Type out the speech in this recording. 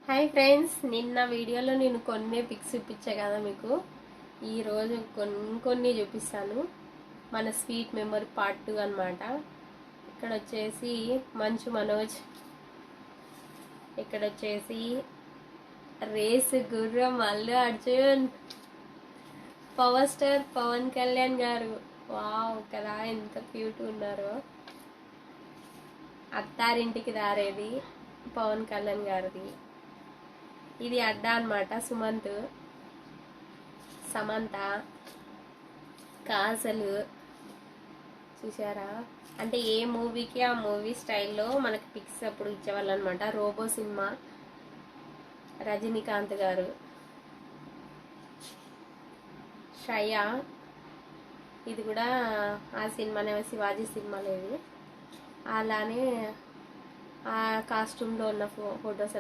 Hi friends, నిన్న వీడియోలో నేను కొన్ని పిక్స్ చూపించా కదా మీకు. ఈరోజు కొన్ని చూపిస్తాను. మన స్వీట్ మెమరీ పార్ట్ 2 అనమాట. ఇక్కడ వచ్చేసి మంచు మనోజ్, ఇక్కడ వచ్చేసి రేస్ గుర్రం అల్లు అర్జున్, పవర్ స్టార్ పవన్ కళ్యాణ్ గారు. వావ్ కదా, ఎంత క్యూట్ ఉన్నారో. అత్తారింటికి దారేది పవన్ కళ్యాణ్ గారిది. ఇది అడ్డా అన్నమాట. సుమంత్, సమంత, కాజల్. చూసారా, అంటే ఏ మూవీకి ఆ మూవీ స్టైల్లో మనకి పిక్స్ అప్పుడు ఇచ్చేవాళ్ళు అనమాట. రోబో సినిమా, రజనీకాంత్ గారు, శ్రయ. ఇది కూడా ఆ సినిమానే, శివాజీ సినిమాలో ఇది. అలానే ఆ కాస్ట్యూమ్లో ఉన్న ఫొటోస్